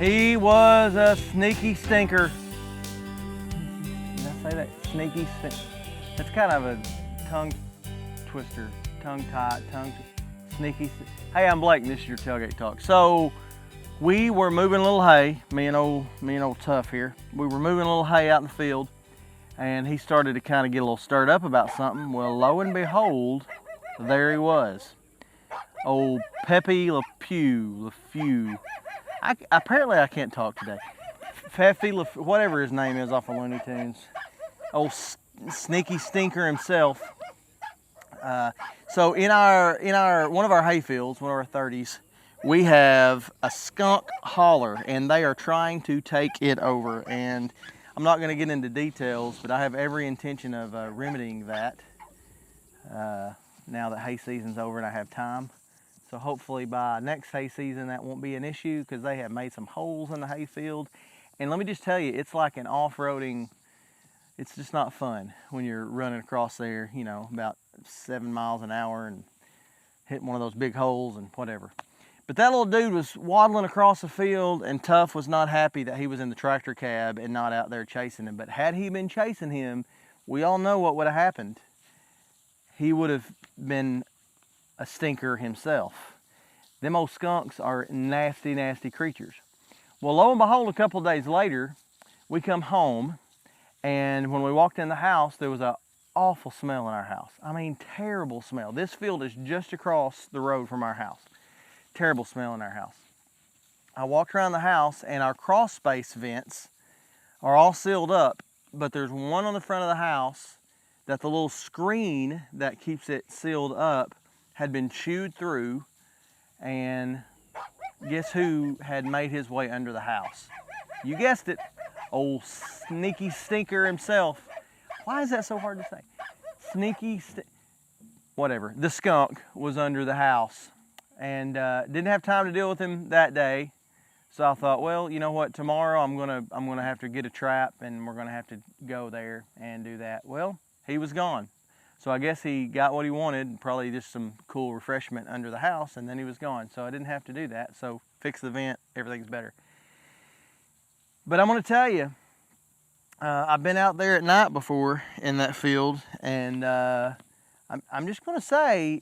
He was a sneaky stinker. Did I say that? Sneaky stinker. That's kind of a tongue twister, sneaky. Hey, I'm Blake, and this is your Tailgate Talk. So we were moving a little hay, me and old Tough here. We were moving a little hay out in the field, and he started to kind of get a little stirred up about something. Well, lo and behold, there he was. Old Pepe Le Pew. Apparently I can't talk today. Whatever his name is off of Looney Tunes. Old sneaky stinker himself. So in one of our hay fields, one of our 30s, we have a skunk hauler, and they are trying to take it over. And I'm not going to get into details, but I have every intention of remedying that now that hay season's over and I have time. So hopefully by next hay season that won't be an issue, because they have made some holes in the hay field. And let me just tell you, it's like an off-roading. It's just not fun when you're running across there, you know, about 7 miles an hour and hitting one of those big holes and whatever. But that little dude was waddling across the field, and Tough was not happy that he was in the tractor cab and not out there chasing him. But had he been chasing him, we all know what would have happened. He would have been a stinker himself. Them old skunks are nasty, nasty creatures. Well, lo and behold, a couple of days later, we come home, and when we walked in the house, there was an awful smell in our house. I mean, terrible smell. This field is just across the road from our house. Terrible smell in our house. I walked around the house, and our crawl space vents are all sealed up, but there's one on the front of the house that the little screen that keeps it sealed up had been chewed through, and guess who had made his way under the house? You guessed it, old sneaky stinker himself. Why is that so hard to say? Whatever. The skunk was under the house, and didn't have time to deal with him that day. So I thought, well, you know what? Tomorrow I'm gonna have to get a trap, and we're gonna have to go there and do that. Well, he was gone. So I guess he got what he wanted, probably just some cool refreshment under the house, and then he was gone. So I didn't have to do that. So fix the vent, everything's better. But I'm gonna tell you, I've been out there at night before in that field, and I'm just gonna say,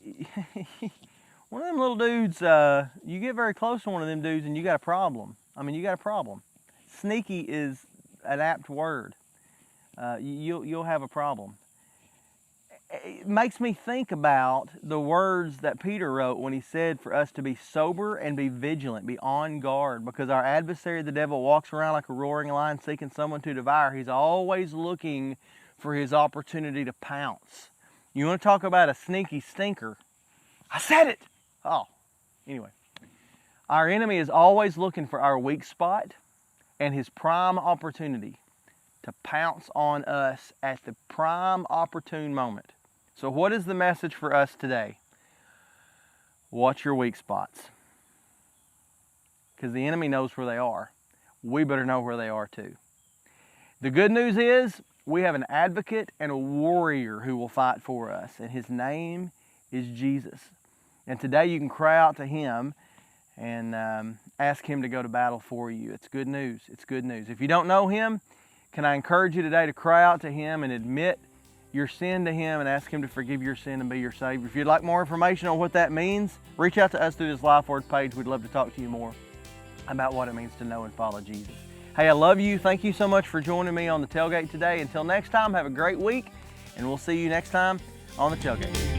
one of them little dudes, you get very close to one of them dudes and you got a problem. I mean, you got a problem. Sneaky is an apt word. You'll have a problem. It makes me think about the words that Peter wrote when he said for us to be sober and be vigilant, be on guard, because our adversary, the devil, walks around like a roaring lion seeking someone to devour. He's always looking for his opportunity to pounce. You want to talk about a sneaky stinker? I said it! Oh, anyway. Our enemy is always looking for our weak spot and his prime opportunity to pounce on us at the prime opportune moment. So what is the message for us today? Watch your weak spots. Because the enemy knows where they are. We better know where they are too. The good news is we have an advocate and a warrior who will fight for us, and his name is Jesus. And today you can cry out to him and ask him to go to battle for you. It's good news. It's good news. If you don't know him, can I encourage you today to cry out to him and admit your sin to him and ask him to forgive your sin and be your Savior. If you'd like more information on what that means, reach out to us through this Life Word page. We'd love to talk to you more about what it means to know and follow Jesus. Hey, I love you. Thank you so much for joining me on the Tailgate today. Until next time, have a great week, and we'll see you next time on the Tailgate.